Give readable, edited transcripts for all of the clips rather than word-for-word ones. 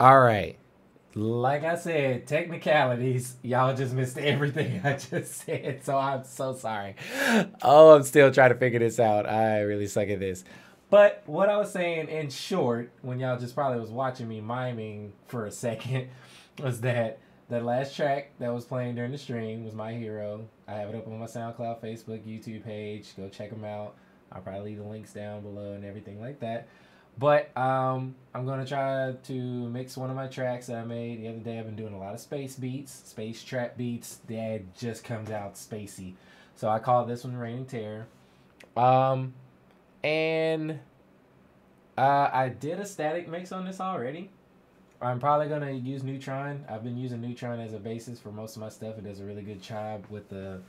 All right. Like I said, technicalities. Y'all just missed everything I just said, so I'm so sorry. Oh, I'm still trying to figure this out. I really suck at this. But what I was saying in short, when y'all just probably was watching me miming for a second, was that the last track that was playing during the stream was My Hero. I have it up on my SoundCloud, Facebook, YouTube page. Go check them out. I'll probably leave the links down below and everything like that. But I'm going to try to mix one of my tracks that I made the other day. I've been doing a lot of space beats, space trap beats. That just comes out spacey. So I call this one Reigning Terror. And I did a static mix on this already. I'm probably going to use Neutron. I've been using Neutron as a basis for most of my stuff. It does a really good job with the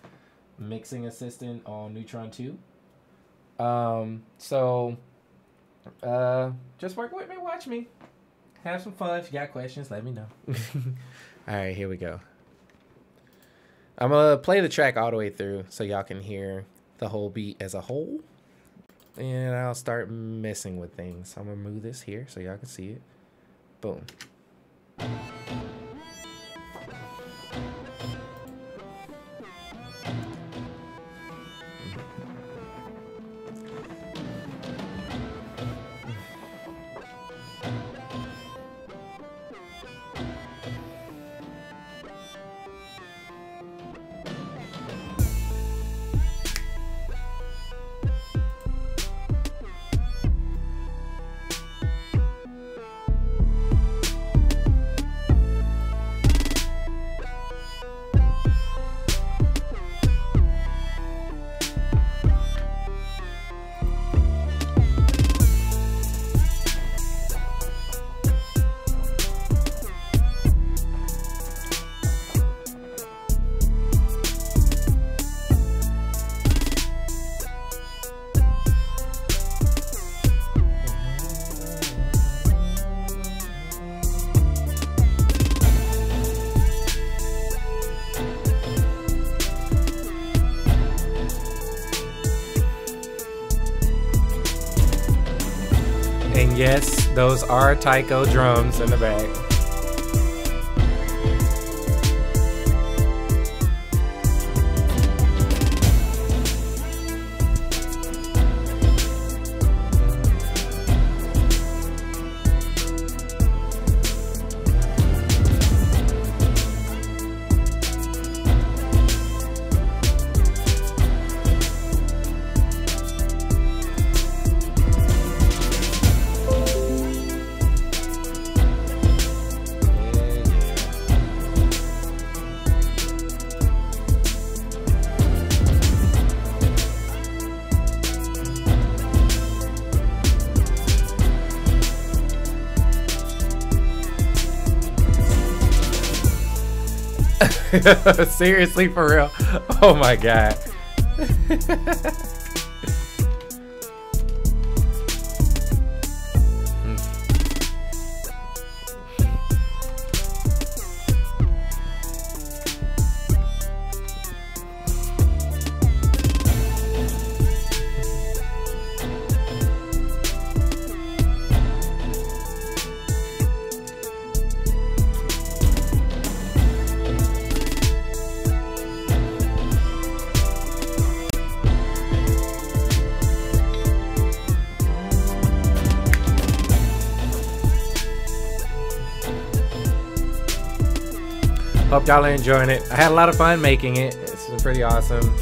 mixing assistant on Neutron 2. Just work with me, watch me. Have some fun. If you got questions, let me know. All right, here we go. I'm going to play the track all the way through so y'all can hear the whole beat as a whole. And I'll start messing with things. I'm going to move this here so y'all can see it. Boom. And yes, those are Tycho drums in the back. Seriously, for real? Oh my god. Hope y'all are enjoying it. I had a lot of fun making it. It's been pretty awesome.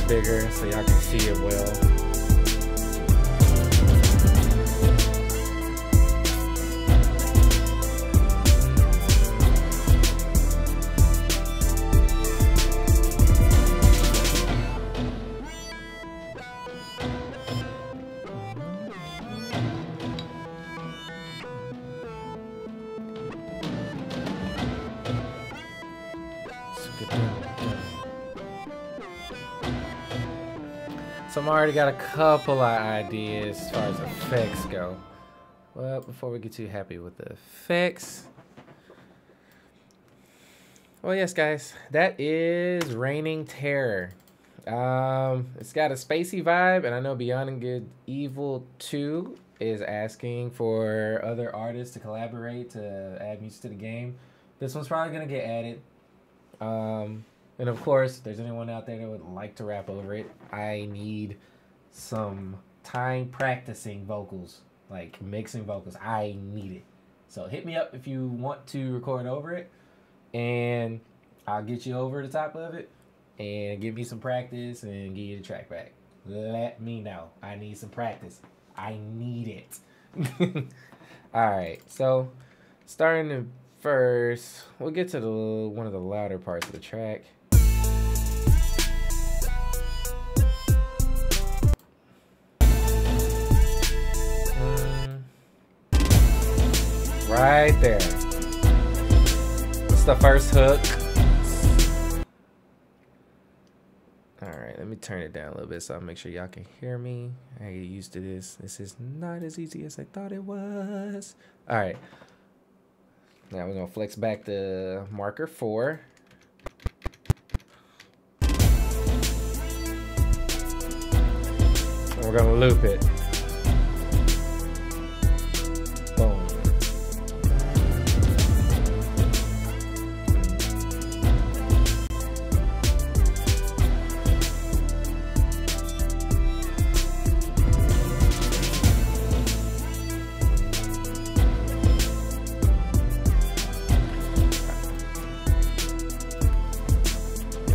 Bigger so y'all can see it well. So I'm already got a couple of ideas as far as effects go. Well, before we get too happy with the effects. Well, yes, guys, that is Reigning Terror. It's got a spacey vibe, and I know Beyond Good Evil 2 is asking for other artists to collaborate to add music to the game. This one's probably gonna get added. And of course, if there's anyone out there that would like to rap over it, I need some time practicing vocals, like mixing vocals. I need it. So hit me up if you want to record over it, and I'll get you over the top of it and give me some practice and give you the track back. Let me know. I need some practice. I need it. All right, so starting first, we'll get to one of the louder parts of the track. Right there. It's the first hook. Alright, let me turn it down a little bit so I make sure y'all can hear me. I get used to this. This is not as easy as I thought it was. Alright. Now we're going to flex back to marker 4. And we're going to loop it. Boom.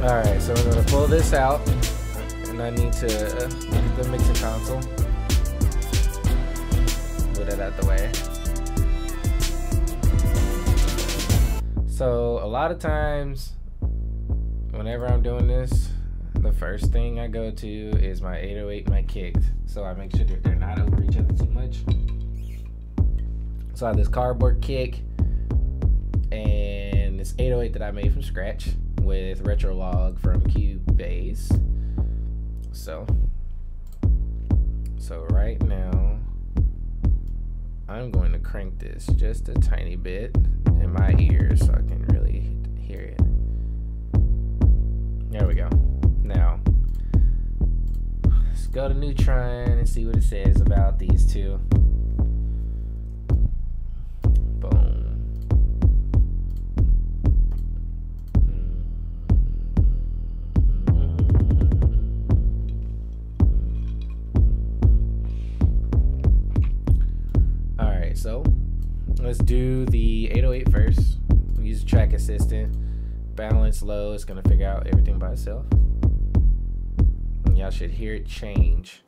Alright, so we're going to pull this out, and I need to look at the mixing console. Put it out the way. So a lot of times, whenever I'm doing this, the first thing I go to is my 808 and my kicked. So I make sure that they're not over each other too much. So I have this cardboard kick and this 808 that I made from scratch with Retrolog from Cubase. So right now I'm going to crank this just a tiny bit in my ears so I can really hear it. There we go. Now let's go to Neutron and see what it says about these two. Boom. So let's do the 808 first. Use Track Assistant. Balance low. It's gonna figure out everything by itself. And y'all should hear it change.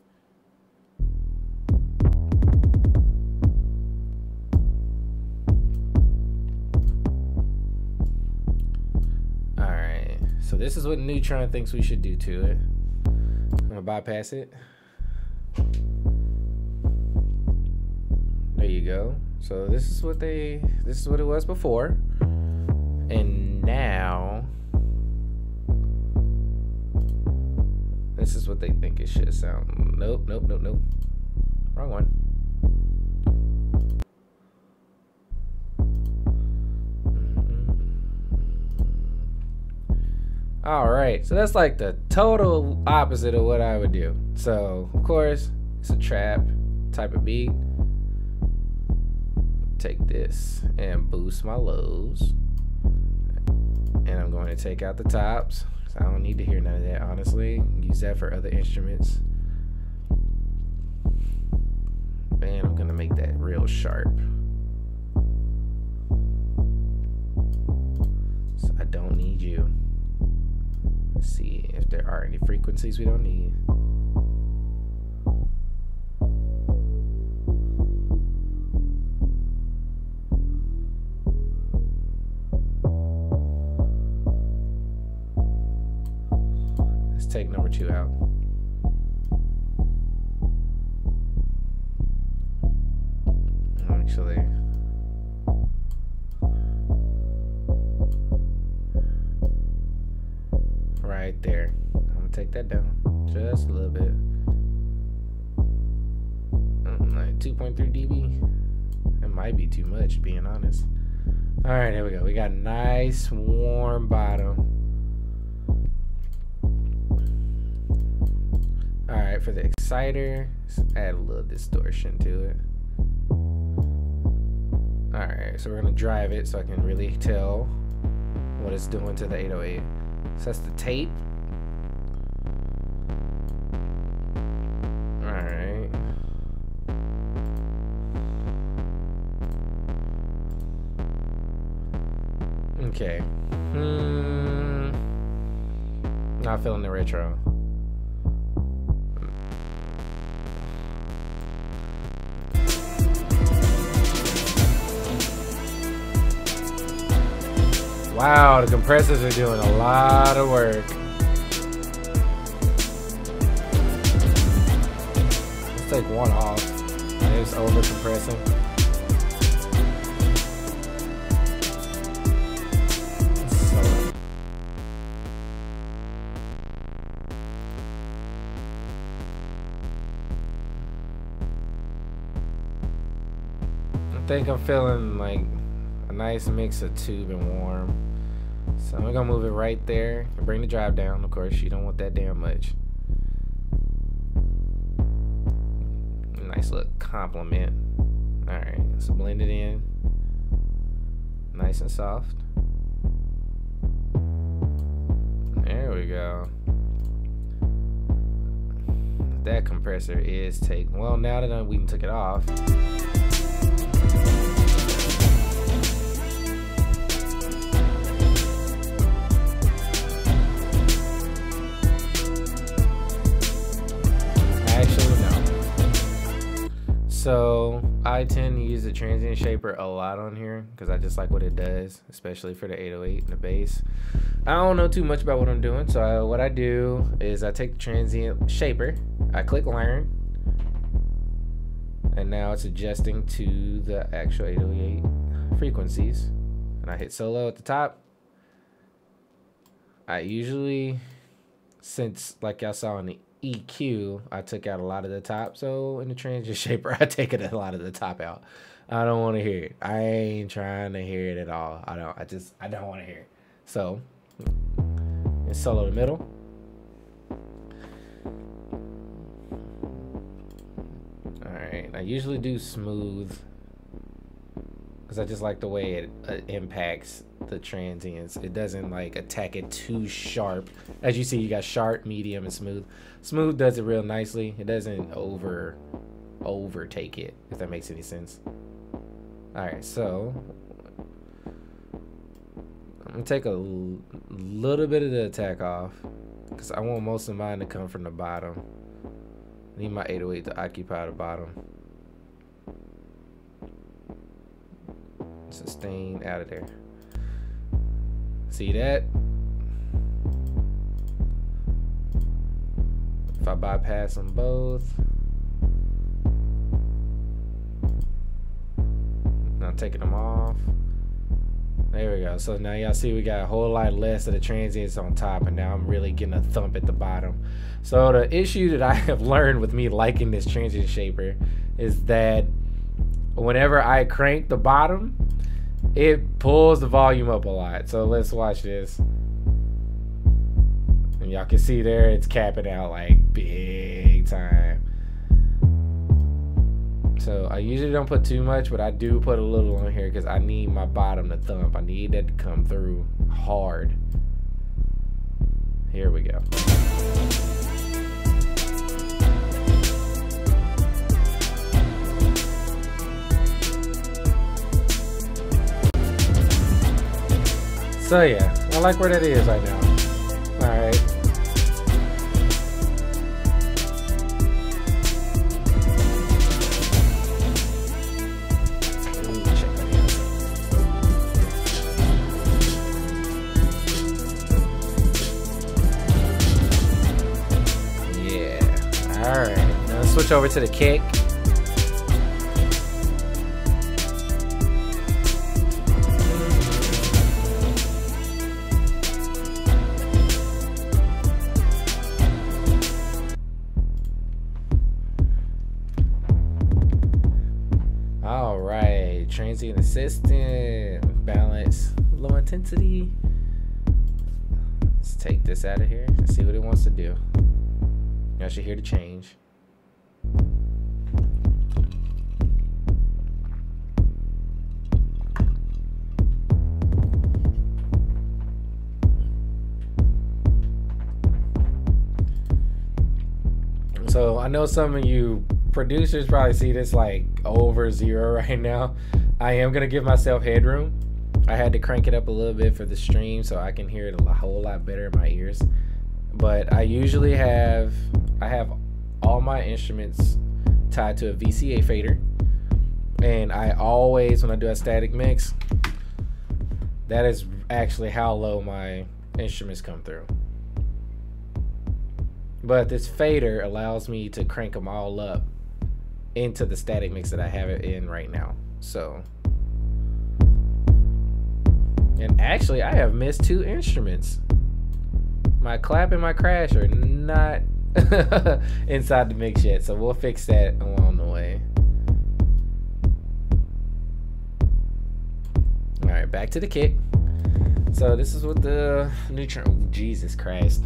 Alright, so this is what Neutron thinks we should do to it. I'm gonna bypass it. There you go. So this is what it was before. And now this is what they think it should sound. Nope. Wrong one. All right, so that's like the total opposite of what I would do. So of course it's a trap type of beat. Take this and boost my lows, and I'm going to take out the tops. So I don't need to hear none of that, honestly. Use that for other instruments. And I'm gonna make that real sharp, so I don't need you. Let's see if there are any frequencies we don't need. Take number 2 out. Actually, right there. I'm gonna take that down just a little bit. like 2.3 dB. It might be too much, being honest. All right, here we go. We got nice warm bottom. All right, for the exciter, let's add a little distortion to it. All right, so we're gonna drive it so I can really tell what it's doing to the 808. So that's the tape. All right. Okay. Not feeling the retro. Wow, the compressors are doing a lot of work. Let's take one off. It's over compressing. I think I'm feeling like a nice mix of tube and warm. So I'm gonna move it right there and bring the drive down. Of course, you don't want that damn much. Nice little compliment. All right, so blend it in. Nice and soft. There we go. That compressor is taking, well, now that we took it off. Actually, no. So I tend to use the transient shaper a lot on here because I just like what it does, especially for the 808 and the bass. I don't know too much about what I'm doing, so what I do is I take the transient shaper, I click learn, and now it's adjusting to the actual 808 frequencies. And I hit solo at the top. I usually, since like y'all saw in the EQ, I took out a lot of the top, so in the transient shaper I take a lot of the top out. I don't want to hear it. I ain't trying to hear it at all. I don't want to hear it. So and solo the middle. Alright, I usually do smooth because I just like the way it impacts the transients. It doesn't like attack it too sharp. As you see, you got sharp, medium, and smooth. Smooth does it real nicely. It doesn't overtake it, if that makes any sense. Alright, so I'm gonna take a little bit of the attack off because I want most of mine to come from the bottom. I need my 808 to occupy the bottom. Sustain out of there. See that? If I bypass them both, now I'm taking them off. There we go. So now y'all see we got a whole lot less of the transients on top, and now I'm really getting a thump at the bottom. So the issue that I have learned with me liking this transient shaper is that whenever I crank the bottom, it pulls the volume up a lot. So let's watch this. And y'all can see there it's capping out like big time. So I usually don't put too much, but I do put a little on here because I need my bottom to thump. I need that to come through hard. Here we go. So yeah, I like where that is right now. All right. Alright, now let's switch over to the kick. All right, transient assistant, balance, low intensity. Let's take this out of here and see what it wants to do. Y'all should hear the change. So I know some of you producers probably see this like over 0 right now. I am gonna give myself headroom. I had to crank it up a little bit for the stream so I can hear it a whole lot better in my ears. But I usually have all my instruments tied to a VCA fader, and I always, when I do a static mix, that is actually how low my instruments come through. But this fader allows me to crank them all up into the static mix that I have it in right now. So, and actually I have missed 2 instruments. My clap and my crash are not inside the mix yet, so we'll fix that along the way. All right, back to the kick. So this is what the Neutron, oh, Jesus Christ.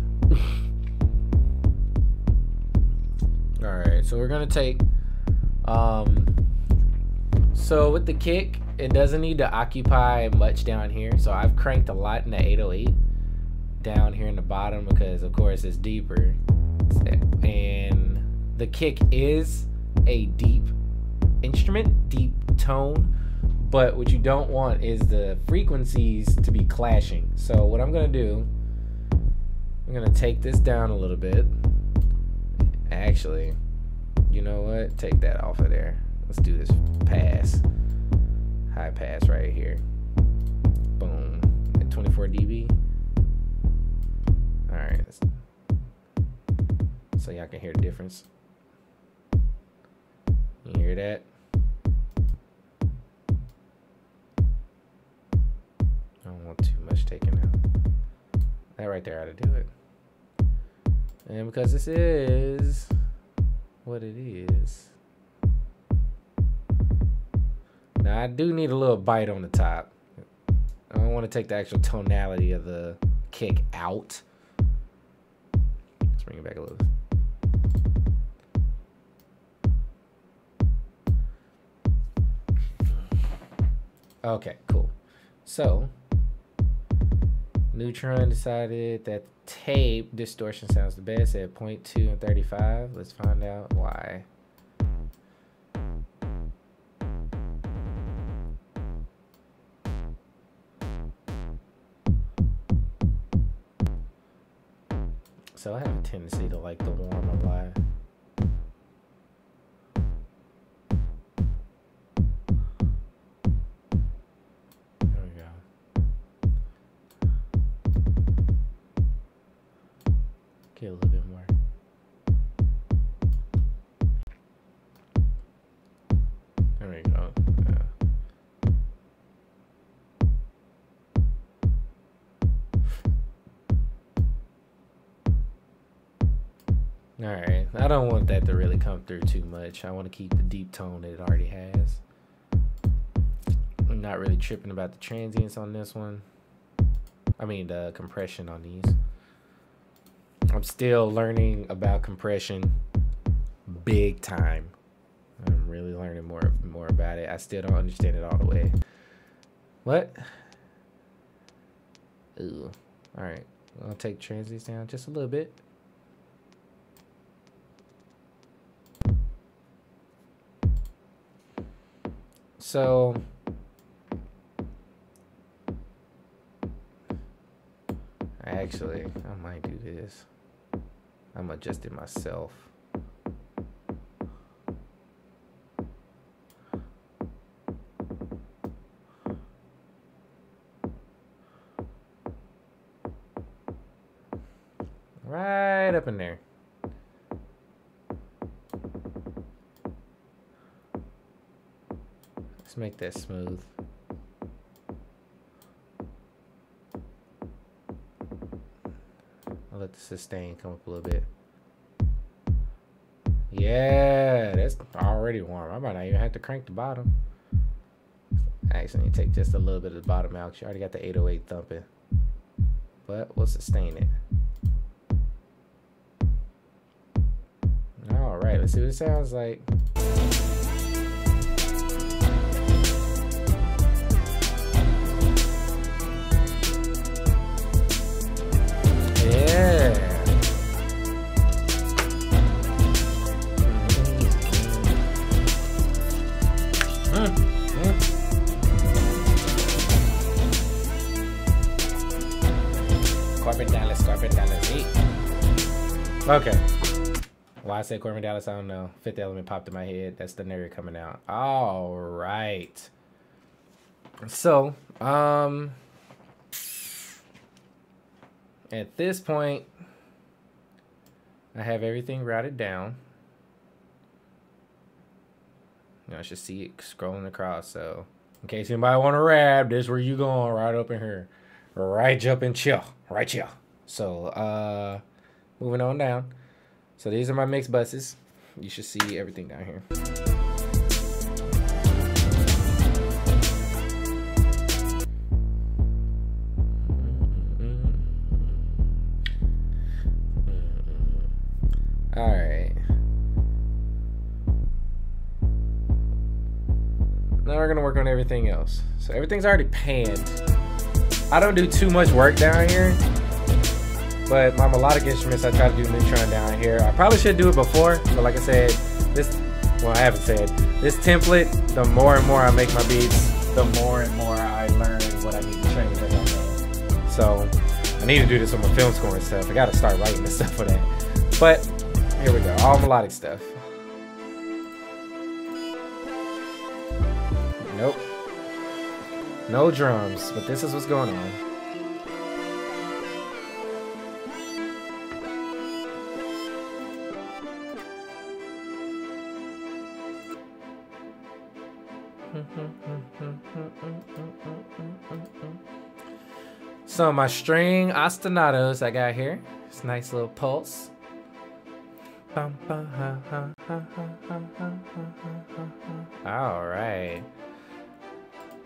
All right, so we're gonna take, so with the kick, it doesn't need to occupy much down here. So I've cranked a lot in the 808 down here in the bottom because of course it's deeper. And the kick is a deep instrument, deep tone, but what you don't want is the frequencies to be clashing. So what I'm gonna do, I'm gonna take this down a little bit. Actually, you know what? Take that off of there. Let's do this pass. High pass right here. Boom. At 24 dB. Alright. So y'all can hear the difference. You hear that? I don't want too much taken out. That right there ought to do it. And because this is what it is. Now I do need a little bite on the top. I don't want to take the actual tonality of the kick out. Let's bring it back a little. Okay, cool. So Neutron decided that tape distortion sounds the best at 0.2 and 35. Let's find out why. So I have a tendency to like the warm a lot. Get a little bit more. There we go. All right. I don't want that to really come through too much. I want to keep the deep tone that it already has. I'm not really tripping about the transients on this one. I mean the compression on these. I'm still learning about compression big time. I'm really learning more about it. I still don't understand it all the way. What? Ooh. All right. I'll take transients down just a little bit. So actually, I might do this. I'm adjusting myself. Right up in there. Let's make that smooth. I'll let the sustain come up a little bit. Yeah, that's already warm. I might not even have to crank the bottom. I actually need to take just a little bit of the bottom out. You already got the 808 thumping. But we'll sustain it. Alright, let's see what it sounds like. Yeah. Corbin Dallas 8. Okay. Why I said Corbin Dallas, I don't know. Fifth Element popped in my head. That's the nerd coming out. All right. So, at this point, I have everything routed down. I should see it scrolling across. So, in case anybody want to rap, this where you going, right up in here. Right jump and chill. Right chill. So, moving on down. So these are my mix buses. You should see everything down here. All right. Now we're gonna work on everything else. So everything's already panned. I don't do too much work down here. But my melodic instruments, I try to do neutron down here. I probably should do it before, but like I said, well, I haven't said. This template, the more and more I make my beats, the more and more I learn what I need to train as I go. So, I need to do this with my film score and stuff. I gotta start writing this stuff for that. But, here we go, all melodic stuff. Nope. No drums, but this is what's going on. So my string ostinatos I got here. It's a nice little pulse. All right.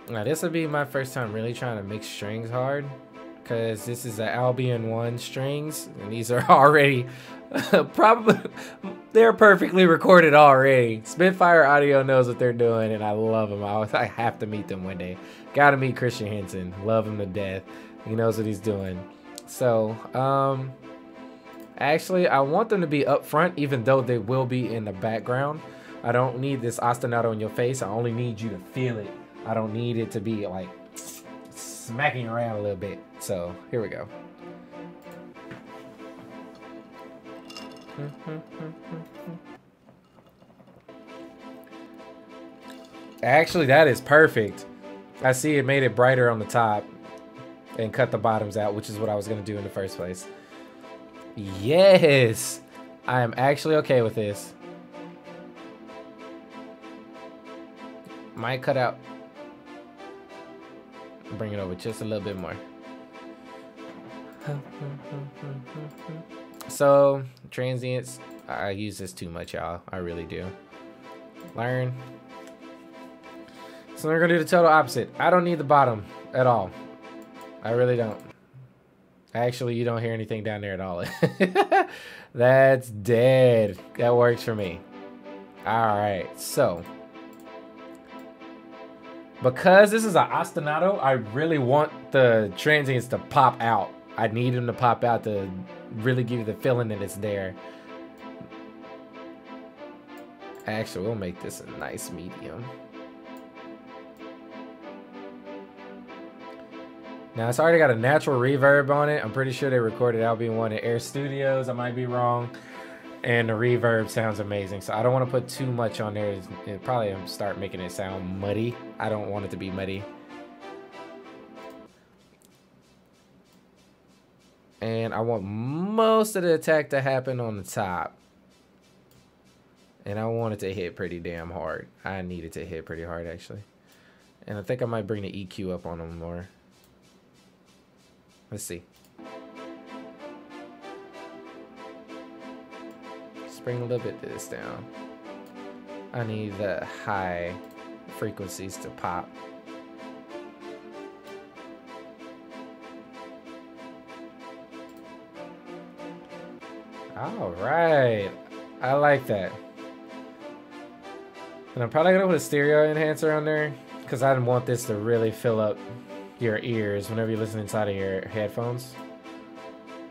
Now this will be my first time really trying to mix strings hard, because this is the Albion 1 strings, and these are already probably they're perfectly recorded already. Spitfire Audio knows what they're doing, and I love them. I have to meet them one day. Gotta meet Christian Henson. Love him to death. He knows what he's doing. So, actually, I want them to be up front, even though they will be in the background. I don't need this ostinato in your face. I only need you to feel it. I don't need it to be like smacking around a little bit. So, here we go. Actually, that is perfect. I see it made it brighter on the top and cut the bottoms out, which is what I was going to do in the first place. Yes! I am actually okay with this. Might cut out. Bring it over just a little bit more. So, transients, I use this too much, y'all. I really do. Learn. So we're gonna do the total opposite. I don't need the bottom at all. I really don't. Actually, you don't hear anything down there at all. That's dead. That works for me. All right, so because this is an ostinato, I really want the transients to pop out. I need them to pop out to really give you the feeling that it's there. Actually, we'll make this a nice medium. Now, it's already got a natural reverb on it. I'm pretty sure they recorded Albion 1 at Air Studios. I might be wrong. And the reverb sounds amazing. So I don't want to put too much on there. It probably start making it sound muddy. I don't want it to be muddy. And I want most of the attack to happen on the top. And I want it to hit pretty damn hard. I need it to hit pretty hard, actually. And I think I might bring the EQ up on them more. Let's see. Let's bring a little bit of this down. I need the high frequencies to pop. All right, I like that. And I'm probably gonna put a stereo enhancer on there because I didn't want this to really fill up your ears whenever you listen inside of your headphones.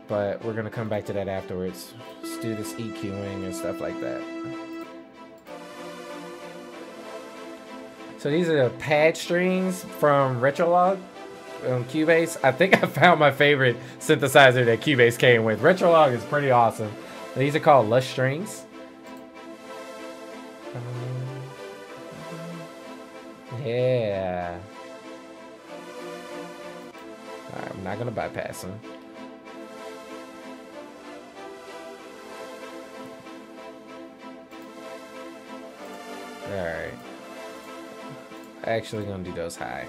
But we're gonna come back to that afterwards. Let's do this EQing and stuff like that. So these are the pad strings from Retrolog on Cubase. I think I found my favorite synthesizer that Cubase came with. Retrolog is pretty awesome. These are called Lush Strings. Yeah. Alright, I'm not gonna bypass them. Alright. Actually gonna do those high.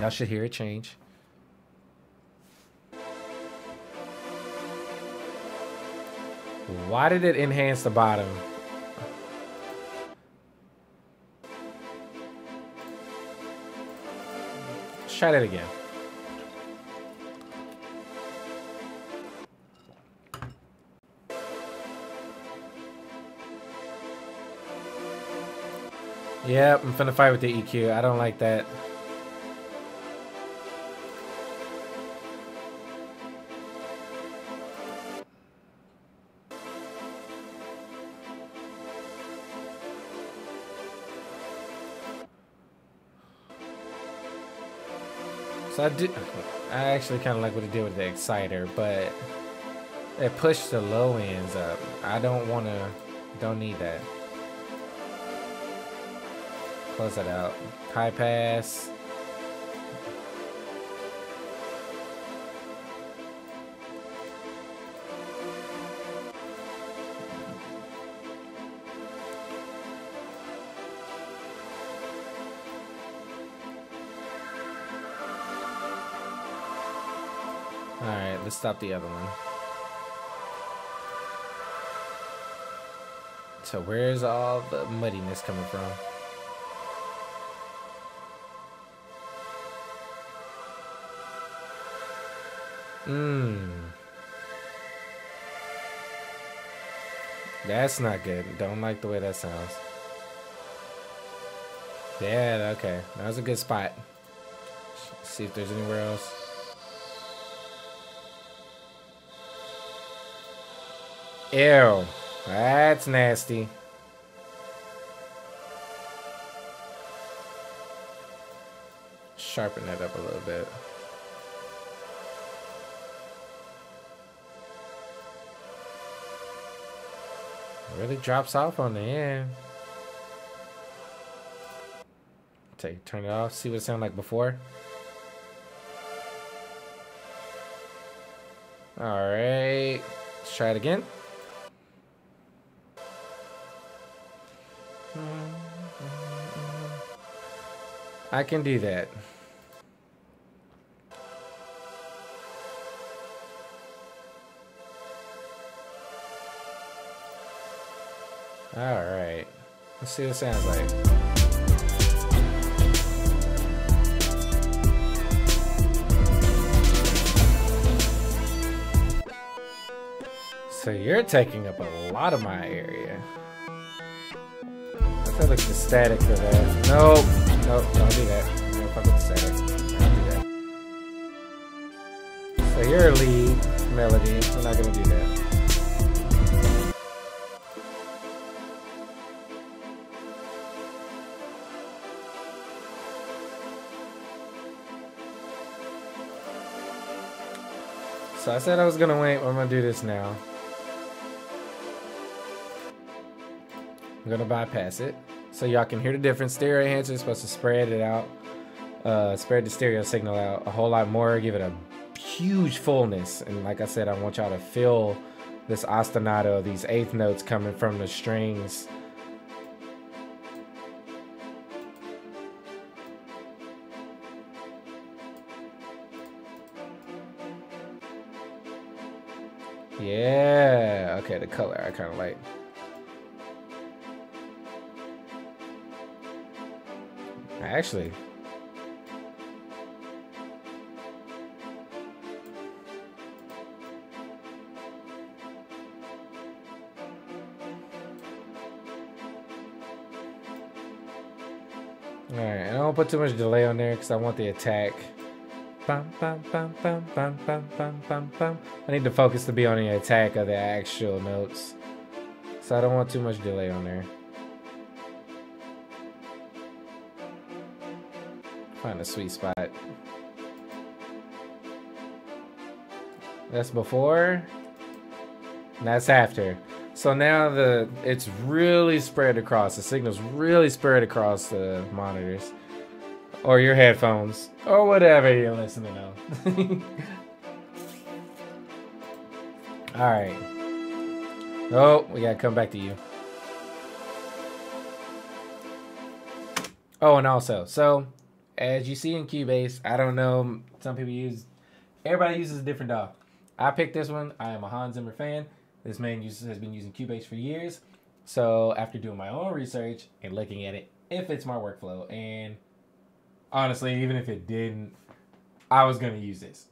Y'all should hear it change. Why did it enhance the bottom? Let's try that again. Yep, I'm finna fight with the EQ. I don't like that. So I actually kind of like what it did with the exciter, but it pushed the low ends up. I don't need that. Close that out. High pass. Alright, let's stop the other one. So where's all the muddiness coming from? That's not good. Don't like the way that sounds. Yeah, okay. That was a good spot. Let's see if there's anywhere else. Ew. That's nasty. Sharpen that up a little bit. It really drops off on the end. Turn it off, see what it sounded like before. Alright. Let's try it again. I can do that. Alright. Let's see what it sounds like. So you're taking up a lot of my area. I feel like the static for that. Nope. Nope, don't do that. Don't fuck with the static. Don't do that. So you're a lead melody. We're not gonna do that. So I said I was gonna wait, but I'm gonna do this now. I'm gonna bypass it so y'all can hear the difference. Stereo enhancer is supposed to spread it out, spread the stereo signal out a whole lot more, give it a huge fullness. And like I said, I want y'all to feel this ostinato, these eighth notes coming from the strings. Yeah. Okay, the color I kind of like. Actually. Alright, I don't put too much delay on there because I want the attack. Bum, bum, bum, bum, bum, bum, bum, bum, bum. I need the focus to be on the attack of the actual notes. So I don't want too much delay on there. Find a sweet spot. That's before. And that's after. So now it's really spread across. The signal's really spread across the monitors. Or your headphones. Or whatever you're listening on. Alright. Oh, we gotta come back to you. Oh, and also, so as you see in Cubase, I don't know, some people everybody uses a different DAW. I picked this one. I am a Hans Zimmer fan. This man has been using Cubase for years. So after doing my own research and looking at it, it fits my workflow. And honestly, even if it didn't, I was going to use this.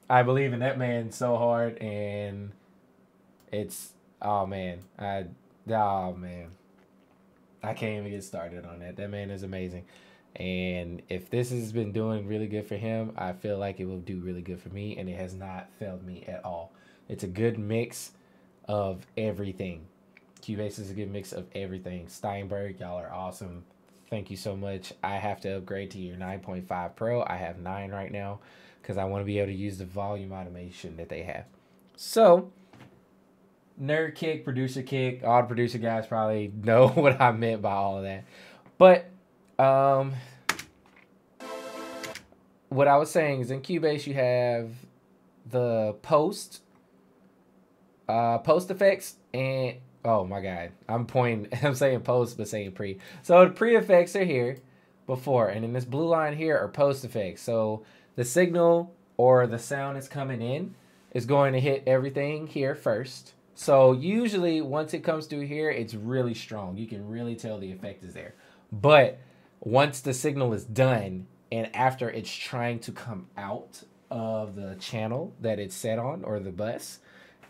I believe in that man so hard. And it's, oh man. I can't even get started on that. That man is amazing. And if this has been doing really good for him, I feel like it will do really good for me. And it has not failed me at all. It's a good mix of everything. Cubase is a good mix of everything. Steinberg, y'all are awesome. Thank you so much. I have to upgrade to your 9.5 Pro. I have 9 right now because I want to be able to use the volume automation that they have. So, Nerd Kick, Producer Kick, all the producer guys probably know what I meant by all of that. But, what I was saying is in Cubase you have the post effects, and oh my god, I'm saying post but saying pre. So the pre effects are here before, and in this blue line here are post effects. So the signal or the sound that's coming in is going to hit everything here first. So usually once it comes through here, it's really strong. You can really tell the effect is there. But once the signal is done and after it's trying to come out of the channel that it's set on or the bus,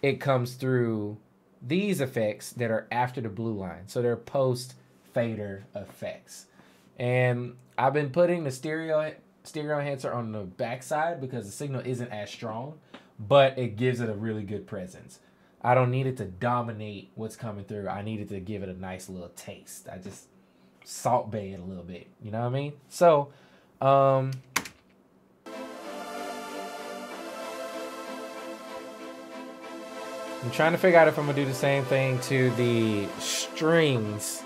it comes through these effects that are after the blue line. So they're post fader effects. And I've been putting the stereo enhancer on the backside because the signal isn't as strong, but it gives it a really good presence. I don't need it to dominate what's coming through. I need it to give it a nice little taste. I just salt bay it a little bit. You know what I mean? So, I'm trying to figure out if I'm going to do the same thing to the strings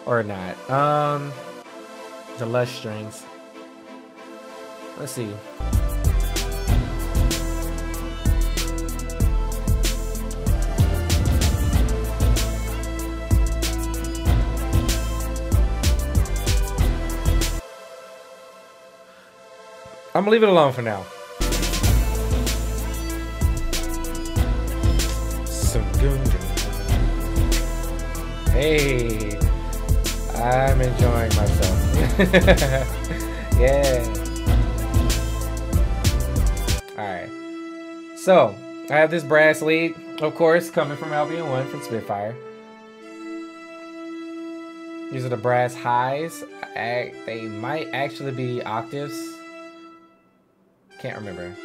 or not. The lush strings. Let's see. I'm going to leave it alone for now. Hey, I'm enjoying myself. Yeah. Alright. So, I have this brass lead, of course, coming from Albion 1 from Spitfire. These are the brass highs. They might actually be octaves. Can't remember.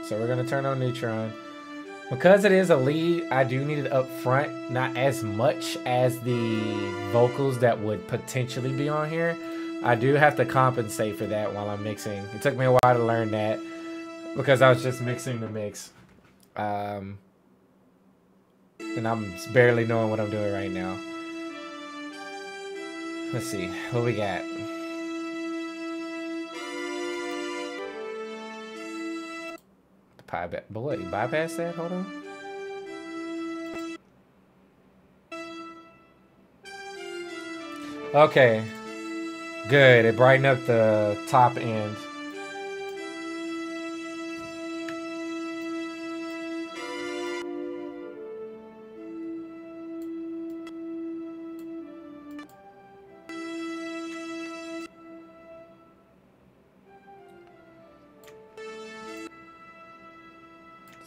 So we're going to turn on neutron. Because it is a lead, I do need it up front, not as much as the vocals that would potentially be on here. I do have to compensate for that while I'm mixing. It took me a while to learn that because I was just mixing the mix. And I'm barely knowing what I'm doing right now. Let's see, what we got? But what, you bypass that? Hold on. Okay. Good. It brightened up the top end.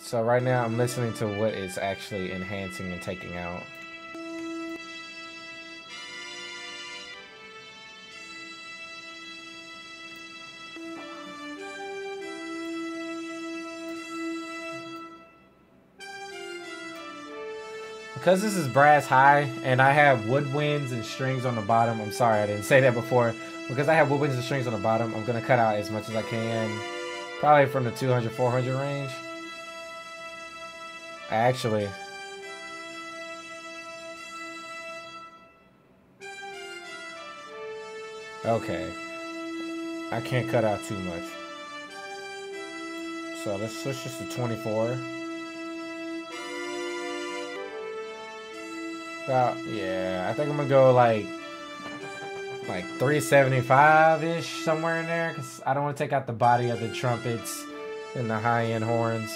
So right now I'm listening to what it's actually enhancing and taking out. Because this is brass high and I have woodwinds and strings on the bottom. I'm sorry I didn't say that before. Because I have woodwinds and strings on the bottom, I'm going to cut out as much as I can. Probably from the 200, 400 range. Actually. Okay. I can't cut out too much. So let's switch this to 24. Yeah, I think I'm gonna go like 375-ish, somewhere in there, because I don't want to take out the body of the trumpets and the high-end horns.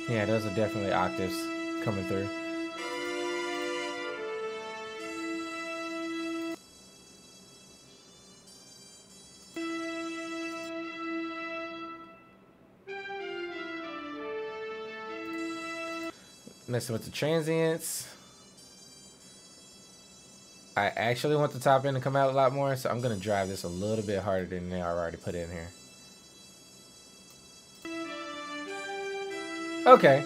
Yeah, those are definitely octaves coming through. Messing with the transients. I actually want the top end to come out a lot more, so I'm going to drive this a little bit harder than I've already put in here. Okay.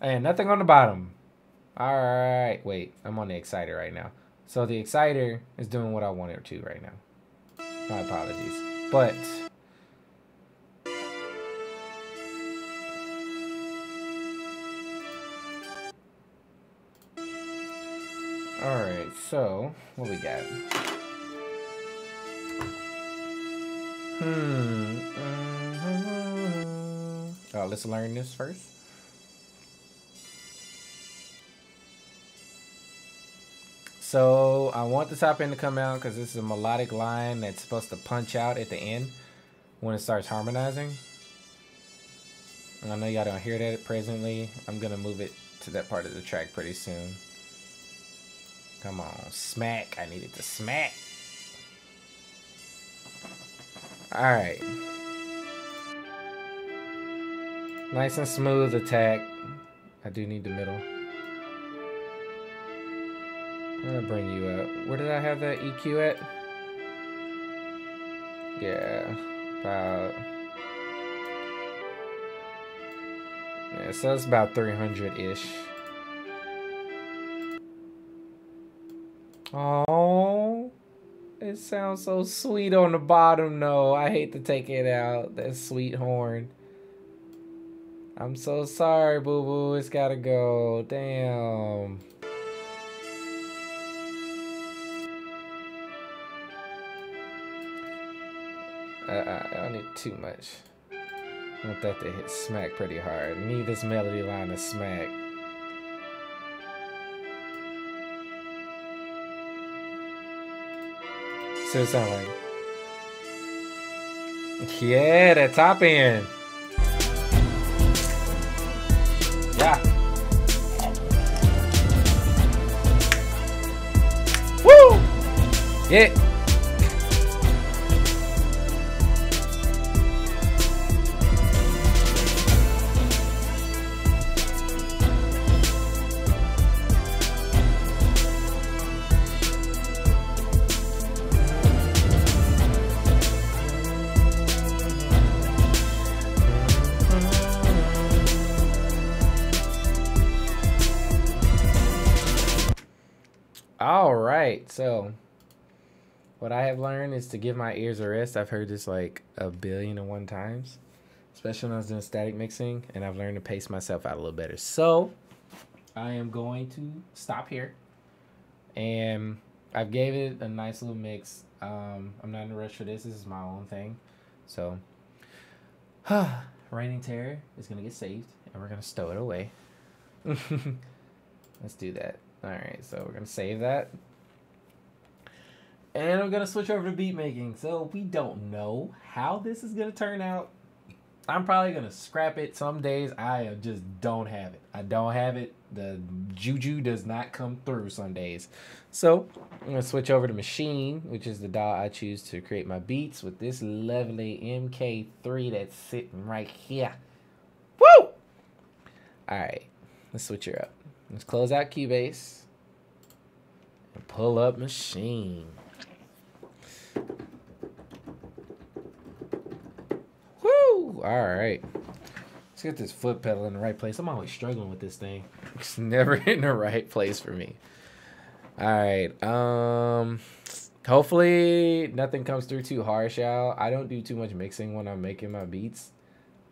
And nothing on the bottom. Alright, wait, I'm on the exciter right now. So the exciter is doing what I want it to right now. My apologies. But alright, so what we got? Let's learn this first. So I want the top end to come out because this is a melodic line that's supposed to punch out at the end when it starts harmonizing. And I know y'all don't hear that presently. I'm gonna move it to that part of the track pretty soon. Come on, smack. I need it to smack. Alright. Nice and smooth attack. I do need the middle. I'm gonna bring you up. Where did I have that EQ at? Yeah, about... Yeah, so it's about 300-ish. Oh, it sounds so sweet on the bottom, though. I hate to take it out. That sweet horn. I'm so sorry, boo-boo. It's gotta go. Damn. I don't need too much. I want that to hit smack pretty hard. I need this melody line to smack. So it sound like... Yeah, that top end. Yeah. Woo! Yeah. All right, so what I have learned is to give my ears a rest. I've heard this like 1,000,000,001 times, especially when I was doing static mixing, and I've learned to pace myself out a little better. So I am going to stop here, and I've gave it a nice little mix. I'm not in a rush for this. This is my own thing. So Reigning Terror is going to get saved, and we're going to stow it away. Let's do that. Alright, so we're going to save that. And I'm going to switch over to beat making. So we don't know how this is going to turn out. I'm probably going to scrap it. Some days I just don't have it. I don't have it. The juju does not come through some days. So I'm gonna switch over to Machine, which is the DAW I choose to create my beats with this lovely MK3 that's sitting right here. Woo! All right, let's switch her up. Let's close out Cubase and pull up Machine. Woo! All right. Let's get this foot pedal in the right place. I'm always struggling with this thing. It's never in the right place for me. All right. Hopefully nothing comes through too harsh, y'all. I don't do too much mixing when I'm making my beats,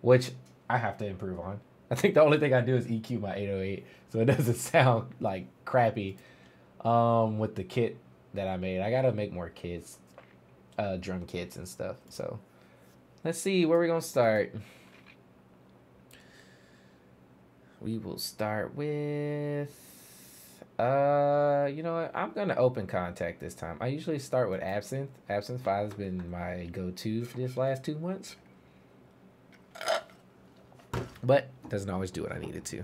which I have to improve on. I think the only thing I do is EQ my 808, so it doesn't sound like crappy. With the kit that I made, I gotta make more kits, drum kits and stuff. So let's see where we're gonna start. We will start with, you know what? I'm going to open Kontakt this time. I usually start with Absynth. Absynth 5 has been my go-to for this last 2 months. But doesn't always do what I need it to.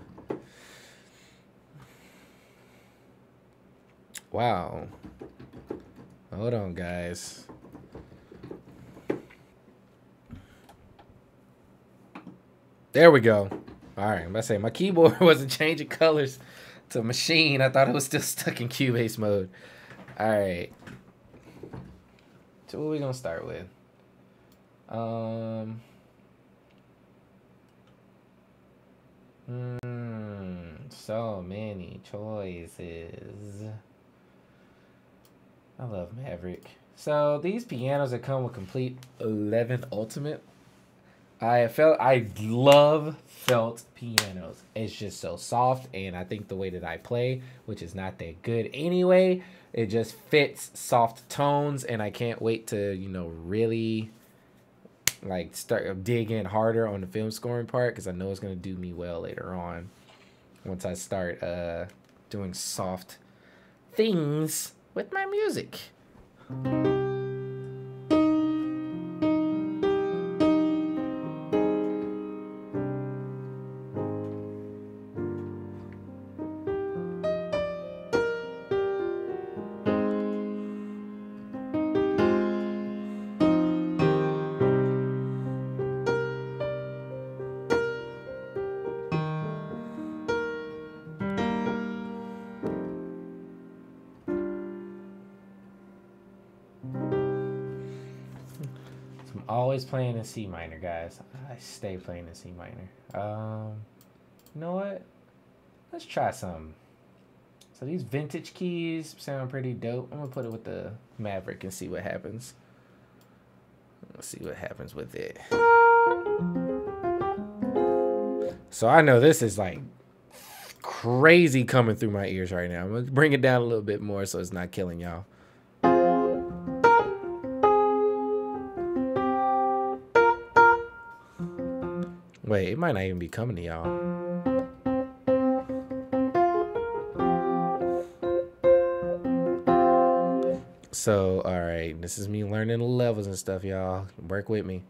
Wow. Hold on, guys. There we go. All right, I'm about to say, my keyboard wasn't changing colors to Machine. I thought it was still stuck in Cubase mode. All right. So what are we going to start with? So many choices. I love Maverick. So these pianos that come with complete 11 Ultimate. I love felt pianos. It's just so soft, and I think the way that I play, which is not that good anyway, it just fits soft tones, and I can't wait to, you know, really like start dig in harder on the film scoring part, because I know it's gonna do me well later on once I start doing soft things with my music. Always playing in C minor, guys. I stay playing in C minor. You know what? Let's try some. So these vintage keys sound pretty dope. I'm gonna put it with the Maverick and see what happens. Let's see what happens with it. So I know this is like crazy coming through my ears right now. I'm gonna bring it down a little bit more so it's not killing y'all. Wait, it might not even be coming to y'all. So, all right, this is me learning the levels and stuff, y'all. Work with me.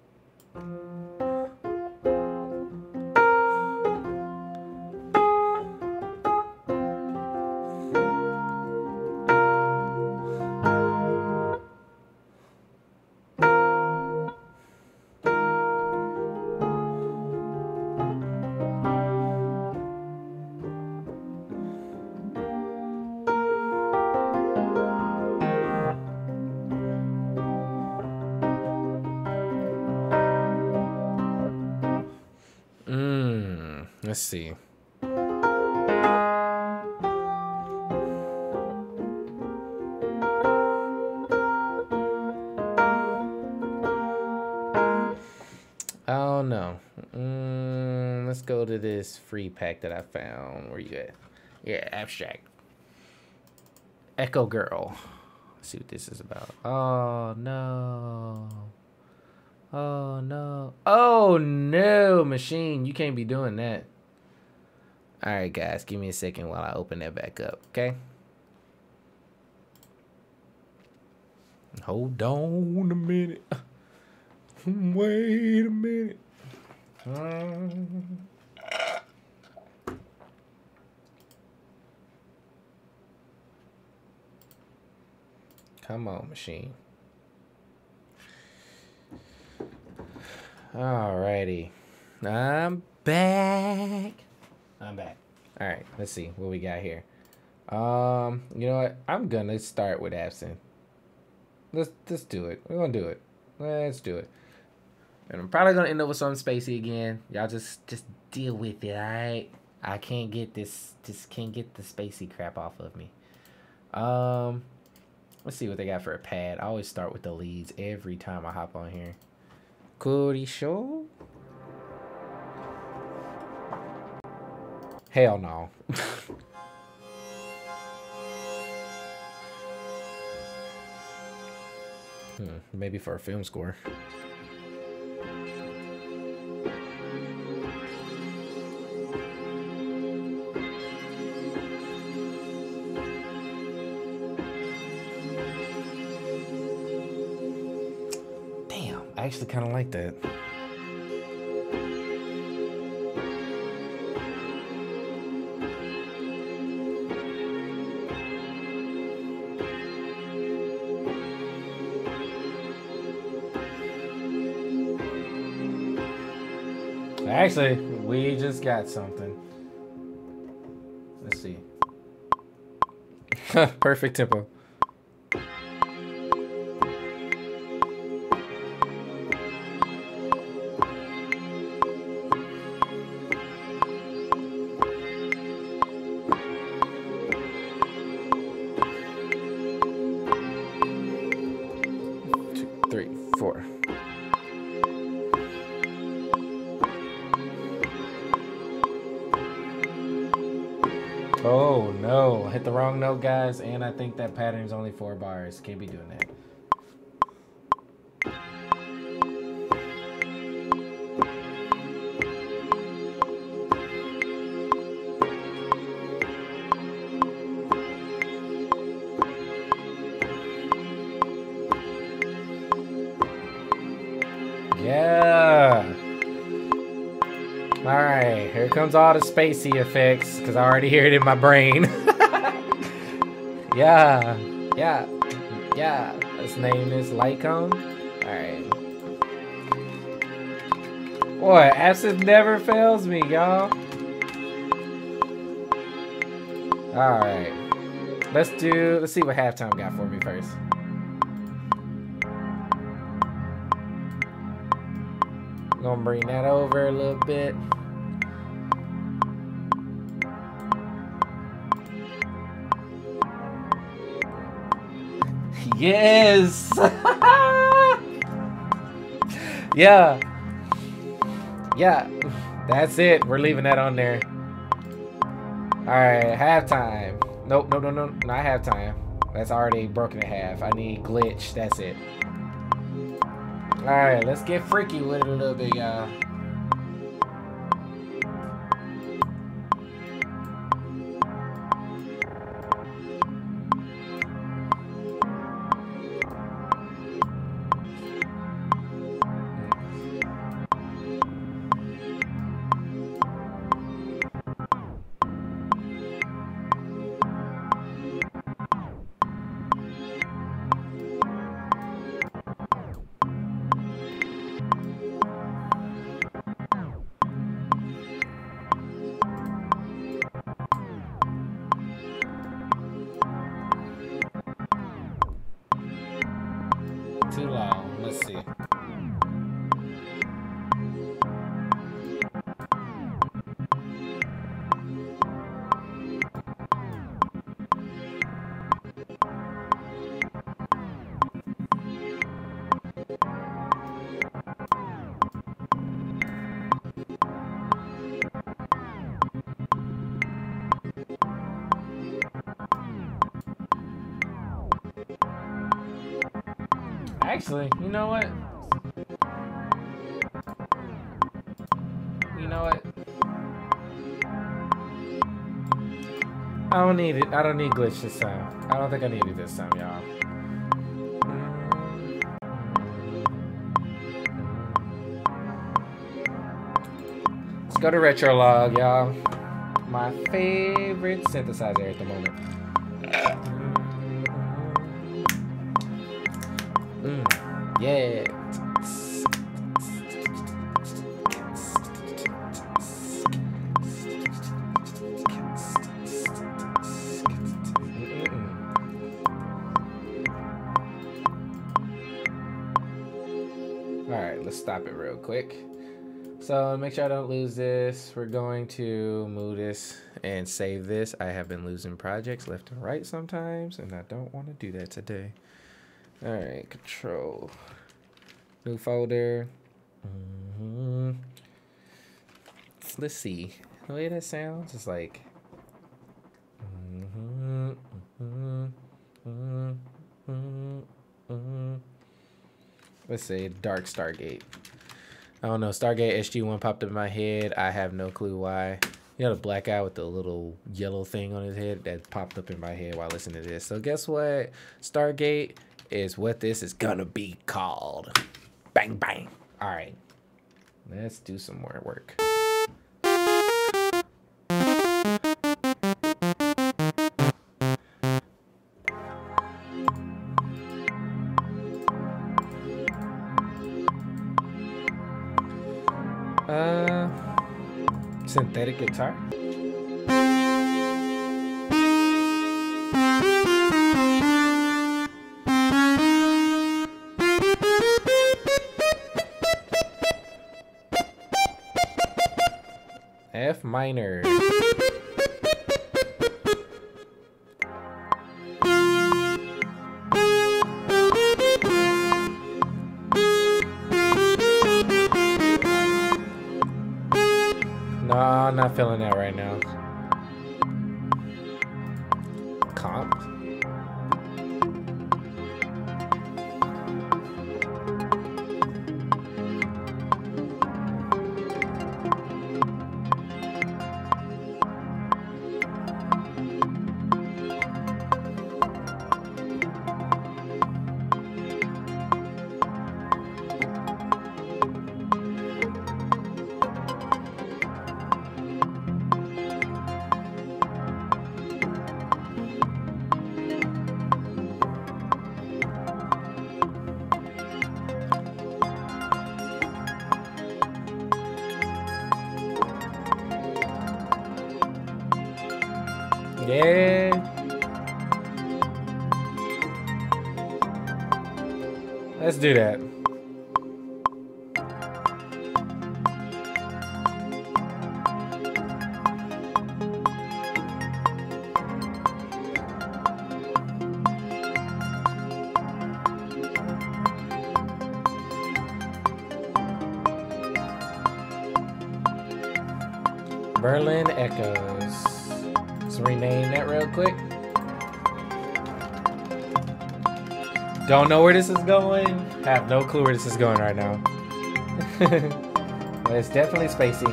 Let's see. Oh no. Let's go to this free pack that I found. Where you at? Yeah, Abstract. Echo Girl. Let's see what this is about. Oh no. Oh no. Oh no, Machine. You can't be doing that. Alright guys, give me a second while I open that back up, okay? Hold on a minute. Wait a minute. Come on, machine. Alrighty. I'm back. I'm back. Alright, let's see what we got here. You know what? I'm gonna start with absinthe. Let's do it. We're gonna do it. Let's do it. And I'm probably gonna end up with something spacey again. Y'all just deal with it, alright? I can't get this. Just can't get the spacey crap off of me. Let's see what they got for a pad. I always start with the leads every time I hop on here. Cody Show? Hell no. Maybe for a film score. Damn, I actually kind of like that. Actually, we just got something. Let's see. Perfect tempo. Two, three, four. Oh no, I hit the wrong note, guys, and I think that pattern's only 4 bars. Can't be doing that. Yeah. Alright, here comes all the spacey effects, because I already hear it in my brain. Yeah. His name is Lycone. Alright. Boy, absinthe never fails me, y'all. Alright. Let's see what halftime got for me first. Gonna bring that over a little bit. Yes. Yeah. That's it. We're leaving that on there. All right, halftime. Nope, no, not halftime. That's already broken in half. I need glitch. That's it. All right, let's get freaky with it a little bit, y'all. Too long. Let's see. Actually, you know what? I don't need it. I don't need glitch this time. I don't think I need it this time, y'all. Let's go to Retrolog, y'all. My favorite synthesizer at the moment. Yeah. Alright, let's stop it real quick. So make sure I don't lose this. We're going to move this and save this. I have been losing projects left and right sometimes, and I don't want to do that today. Alright, control. New folder. Let's see. The way that sounds is like. Let's say Dark Stargate. I don't know. Stargate SG1 popped up in my head. I have no clue why. You know the black guy with the little yellow thing on his head that popped up in my head while listening to this. So guess what? Stargate is what this is gonna be called. Bang, bang. All right. Let's do some more work. Synthetic guitar. F minor. No, I'm not feeling that right now. Comp. Yeah. Let's do that. Berlin Echoes. Let's rename that real quick. Don't know where this is going. Have no clue where this is going right now. But it's definitely spacey.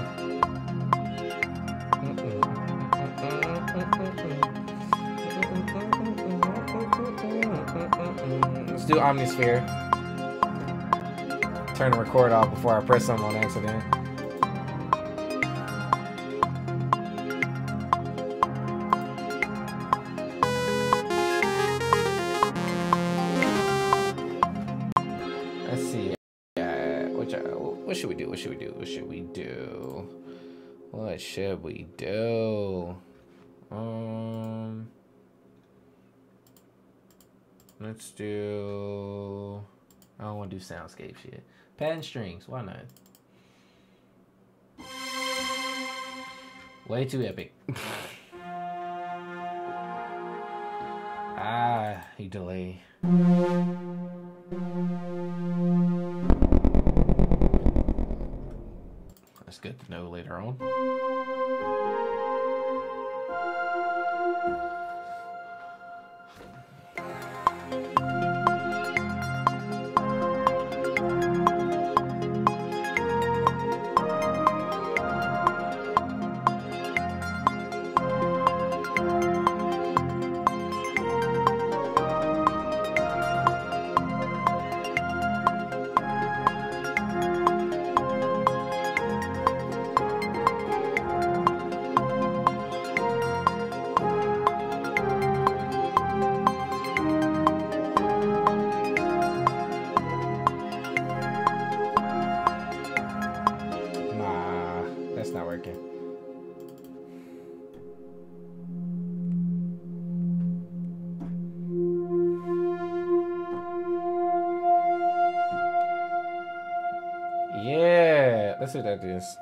Let's do Omnisphere. Turn the record off before I press something on accident. What should we do? What should we do? What should we do? What should we do? Let's do. I don't want to do soundscape shit. Pad and strings. Why not? Way too epic. He delay. That's good to know later on. it's not working. Yeah, let's see what that is.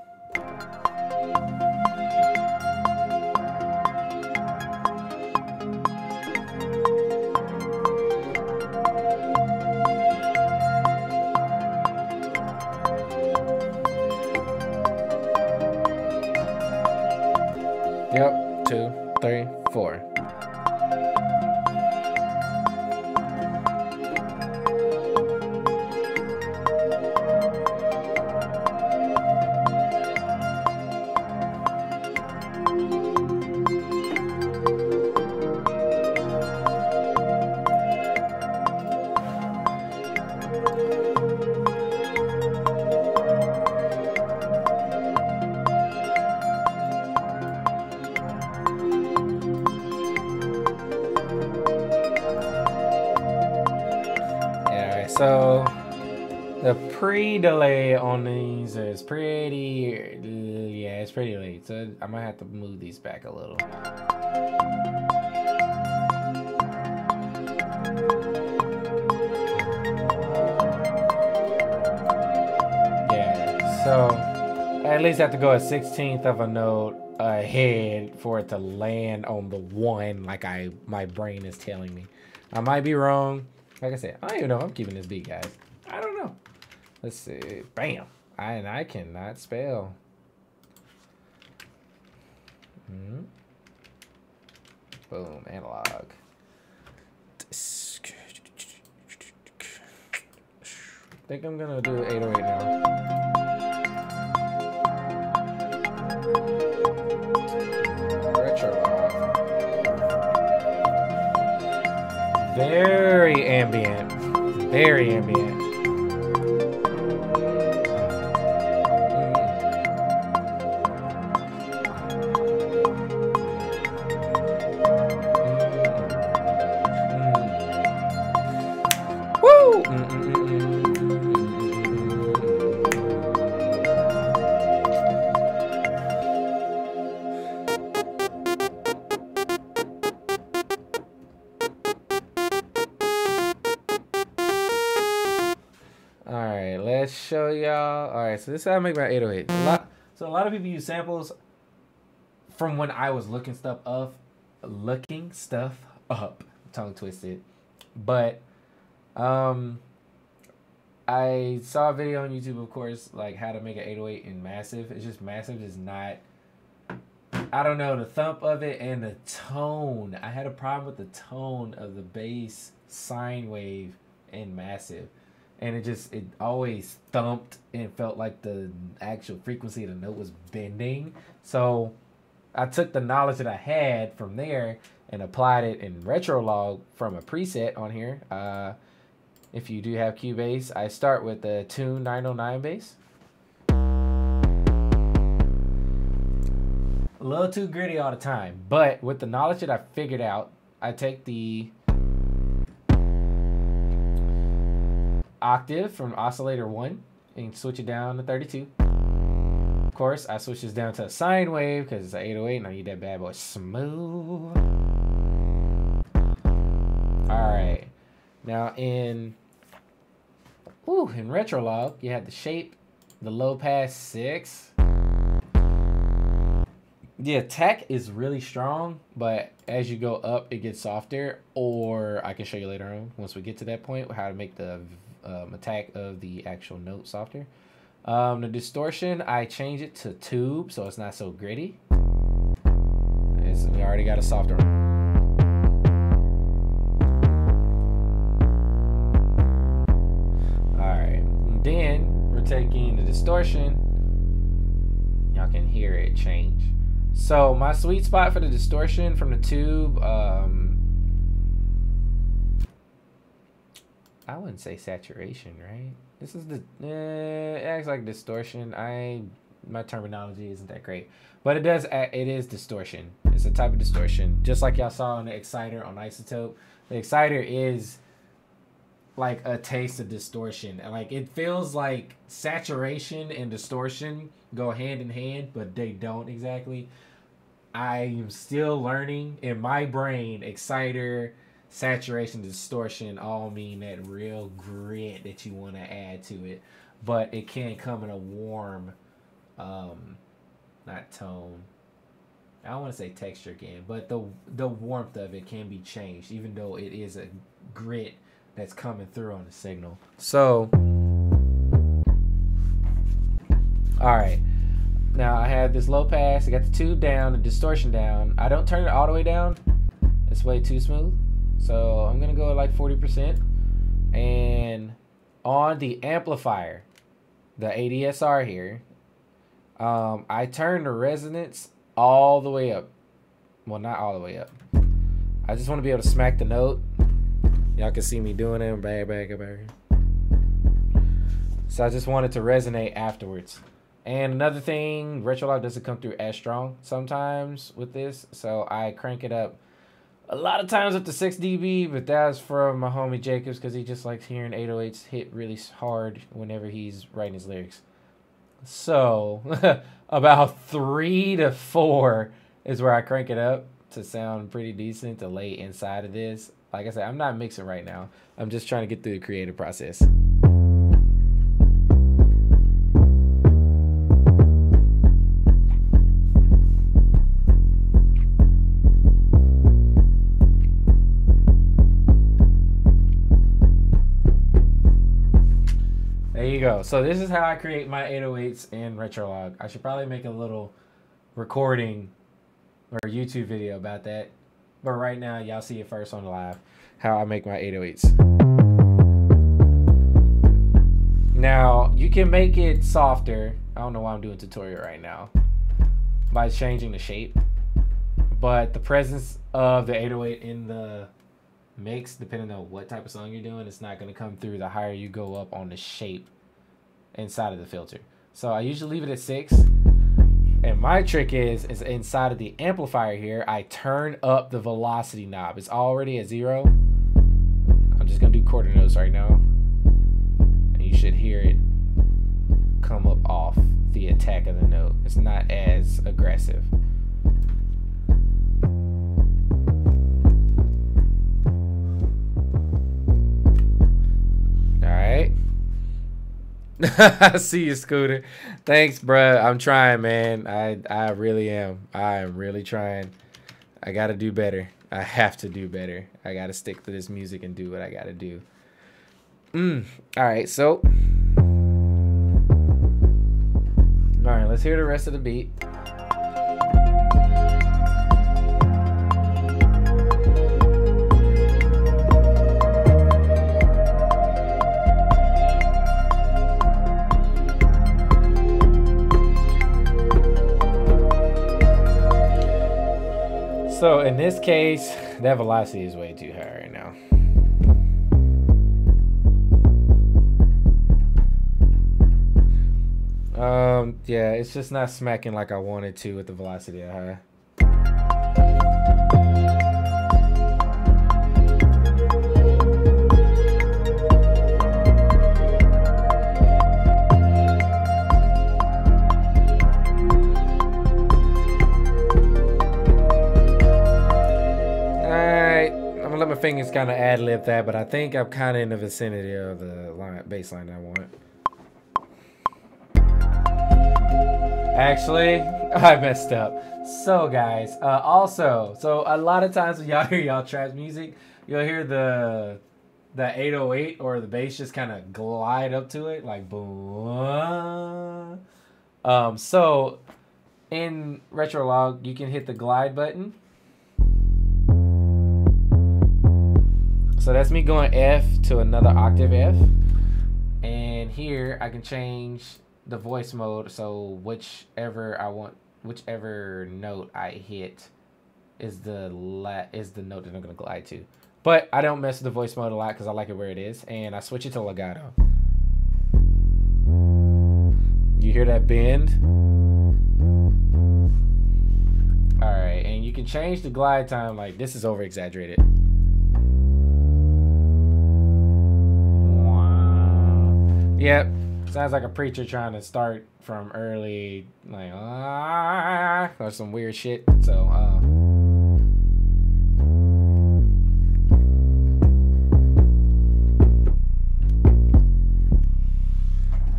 Yep, 2, 3, 4. So the pre-delay on these is pretty, yeah, it's pretty late. So I might have to move these back a little. Yeah, so I at least have to go a 16th of a note ahead for it to land on the 1 like my brain is telling me. I might be wrong. Like I said, I don't even know if I'm keeping this beat, guys. I don't know. Let's see. Bam. I cannot spell. Boom. Analog. I think I'm going to do 808 now. Very ambient. Very ambient. Woo! Alright, let's show y'all. Alright, so this is how I make my 808. So a lot of people use samples from when I was looking stuff up. Tongue twisted. But I saw a video on YouTube, of course, like how to make an 808 in Massive. It's just Massive is not, I don't know, the thump of it and the tone. I had a problem with the tone of the bass sine wave in Massive. And it always thumped and felt like the actual frequency of the note was bending. So I took the knowledge that I had from there and applied it in Retrolog from a preset on here. If you do have Cubase, I start with the Tune 909 bass. A little too gritty all the time, but with the knowledge that I figured out, I take the octave from oscillator 1 and switch it down to 32. Of course, I switch this down to a sine wave because it's an 808 and I need that bad boy smooth. Alright, now in Retrolog, you have the shape, the low pass 6. The attack is really strong, but as you go up, it gets softer. Or I can show you later on, once we get to that point, how to make the attack of the actual note softer. The distortion, I change it to tube, so it's not so gritty. We already got a softer one. Then we're taking the distortion. Y'all can hear it change. So my sweet spot for the distortion from the tube, I wouldn't say saturation, right? This is the it acts like distortion. My terminology isn't that great, but it is distortion. It's a type of distortion, just like y'all saw on the Exciter on Isotope. The Exciter is like a taste of distortion. And like it feels like saturation and distortion go hand in hand, but they don't exactly. I am still learning. In my brain, exciter, saturation, distortion all mean that real grit that you want to add to it, but it can come in a warm, not tone. I don't want to say texture again, but the warmth of it can be changed, even though it is a grit that's coming through on the signal. So, all right. Now I have this low pass. I got the tube down, the distortion down. I don't turn it all the way down. It's way too smooth. So I'm gonna go at like 40%. And on the amplifier, the ADSR here, I turn the resonance all the way up. Well, not all the way up. I just want to be able to smack the note. Y'all can see me doing it. Bang. So I just want it to resonate afterwards. And another thing, RetroLog doesn't come through as strong sometimes with this, so I crank it up a lot of times up to 6 dB, but that's from my homie Jacobs because he just likes hearing 808s hit really hard whenever he's writing his lyrics. So about 3 to 4 is where I crank it up to sound pretty decent to lay inside of this. Like I said, I'm not mixing right now. I'm just trying to get through the creative process. There you go. So this is how I create my 808s in RetroLog. I should probably make a little recording or YouTube video about that. But right now, y'all see it first on the live, how I make my 808s. Now, you can make it softer. I don't know why I'm doing a tutorial right now. By changing the shape. But the presence of the 808 in the mix, depending on what type of song you're doing, it's not going to come through the higher you go up on the shape inside of the filter. So I usually leave it at 6. And my trick is inside of the amplifier here, I turn up the velocity knob. It's already at 0. I'm just going to do quarter notes right now. And you should hear it come up off the attack of the note. It's not as aggressive. Alright. I see you, Scooter. Thanks, bruh. I'm trying, man. I really am. I am really trying. I gotta do better. I have to do better. I gotta stick to this music and do what I gotta do. Alright, so. Alright, let's hear the rest of the beat. So in this case, that velocity is way too high right now. Yeah, it's just not smacking like I wanted to with the velocity that high. Let my fingers kind of ad-lib that, but I think I'm kind of in the vicinity of the bass line I want. Actually, I messed up. So guys, also, so a lot of times when y'all hear y'all trap music, you'll hear the 808 or the bass just kind of glide up to it, like boom. So in RetroLog, you can hit the glide button. So that's me going F to another octave F. And here I can change the voice mode. So whichever I want, whichever note I hit is the note that I'm going to glide to. But I don't mess with the voice mode a lot because I like it where it is. And I switch it to legato. You hear that bend? All right. And you can change the glide time. Like this is over exaggerated. Yep. Sounds like a preacher trying to start from early, like, or some weird shit. So,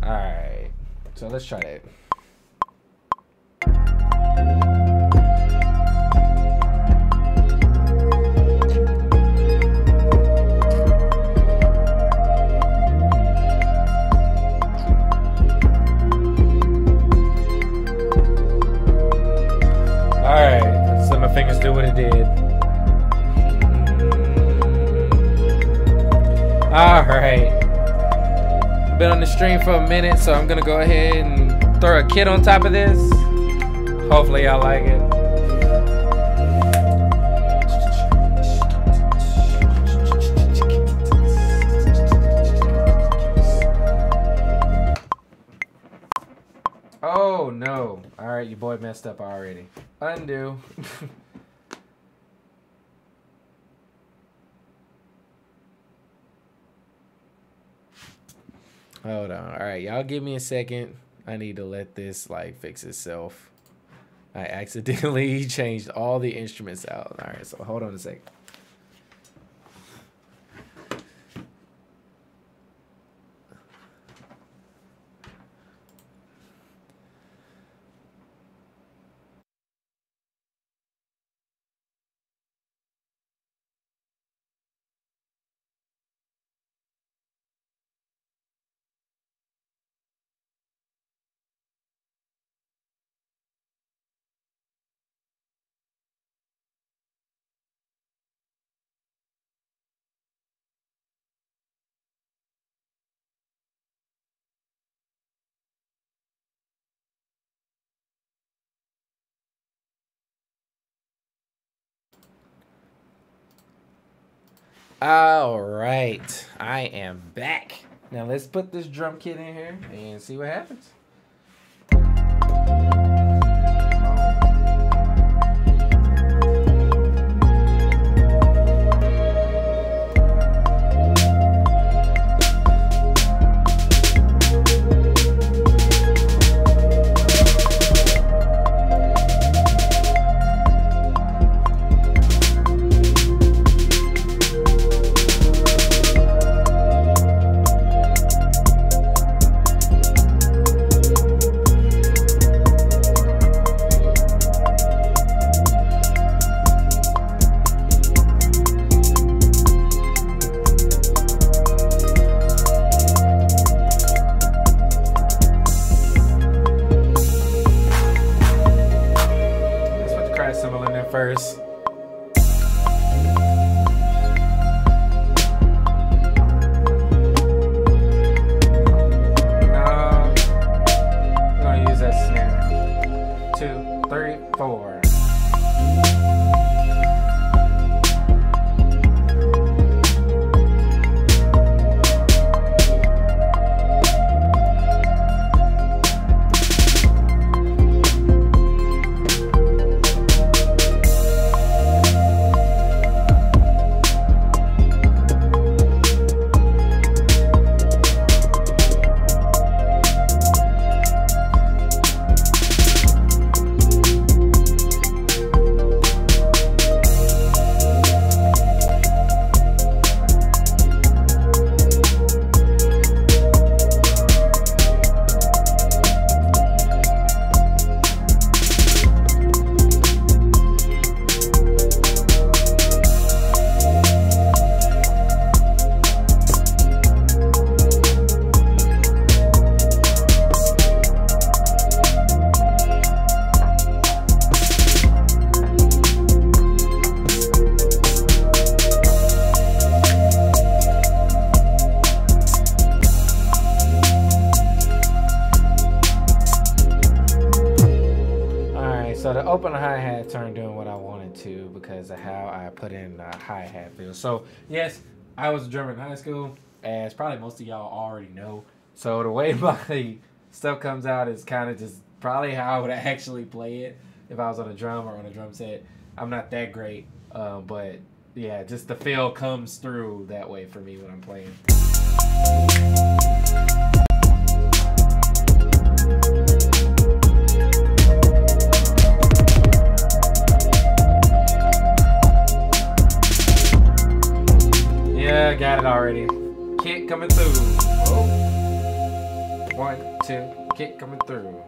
alright. So let's try that. Alright, so my fingers do what it did. Alright. Been on the stream for a minute, so I'm gonna go ahead and throw a kit on top of this. Hopefully y'all like it. Oh no. Alright, your boy messed up already. Undo. Hold on. Alright, y'all give me a second. I need to let this like fix itself. I accidentally changed all the instruments out. Alright, so hold on a second. All right, I am back. Now let's put this drum kit in here and see what happens. First. We're gonna use that snare. 2, 3, 4. So the open hi-hat turned doing what I wanted to because of how I put in the hi-hat feel. So yes, I was a drummer in high school, as probably most of y'all already know. So the way my stuff comes out is kind of just probably how I would actually play it if I was on a drum or on a drum set. I'm not that great, but yeah, just the feel comes through that way for me when I'm playing. 2, kick coming through.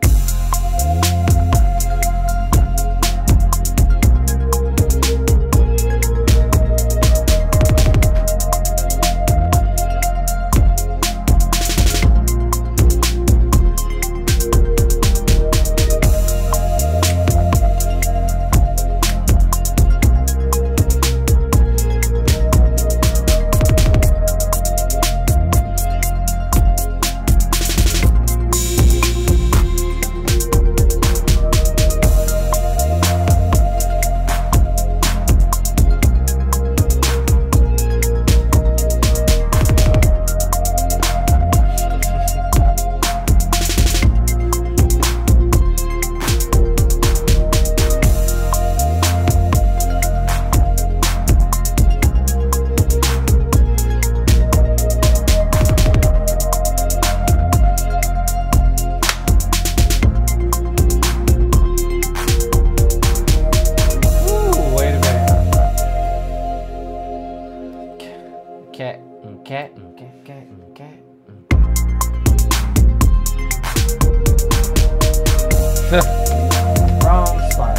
Wrong spot.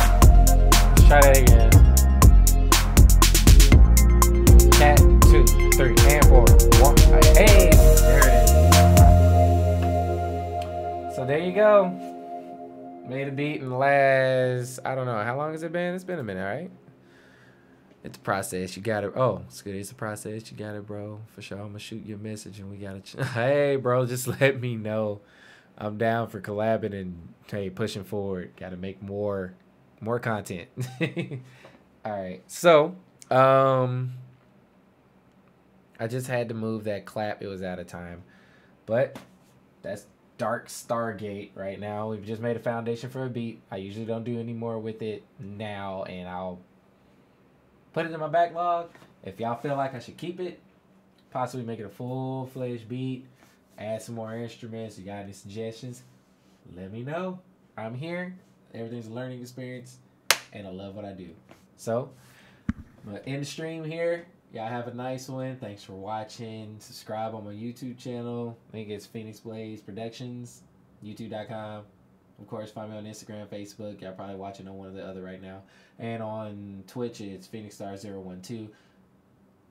Let's try that again. Cat, 2, 3, and 4. 1. Hey, there it is. So there you go. Made a beat in the last, I don't know, how long has it been? It's been a minute, right? It's a process. You got it. Oh, it's good. It's a process. You got it, bro. For sure. I'm going to shoot you a message and we got to. Hey, bro, just let me know. I'm down for collabing and, hey, pushing forward. Got to make more content. All right. So, I just had to move that clap. It was out of time. But that's Dark Stargate right now. We've just made a foundation for a beat. I usually don't do any more with it now, and I'll put it in my backlog. If y'all feel like I should keep it, possibly make it a full-fledged beat, add some more instruments, you got any suggestions, let me know. I'm here. Everything's a learning experience, and I love what I do. So, I'm going to end the stream here. Y'all have a nice one. Thanks for watching. Subscribe on my YouTube channel. I think it's Phoenix Blaze Productions, youtube.com. Of course, find me on Instagram, Facebook. Y'all probably watching on one or the other right now. And on Twitch, it's PhoenixStar012.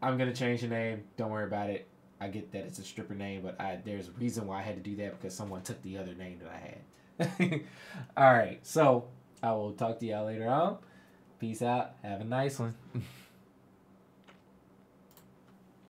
I'm going to change the name. Don't worry about it. I get that it's a stripper name, but there's a reason why I had to do that, because someone took the other name that I had. All right. So I will talk to y'all later on. Peace out. Have a nice one.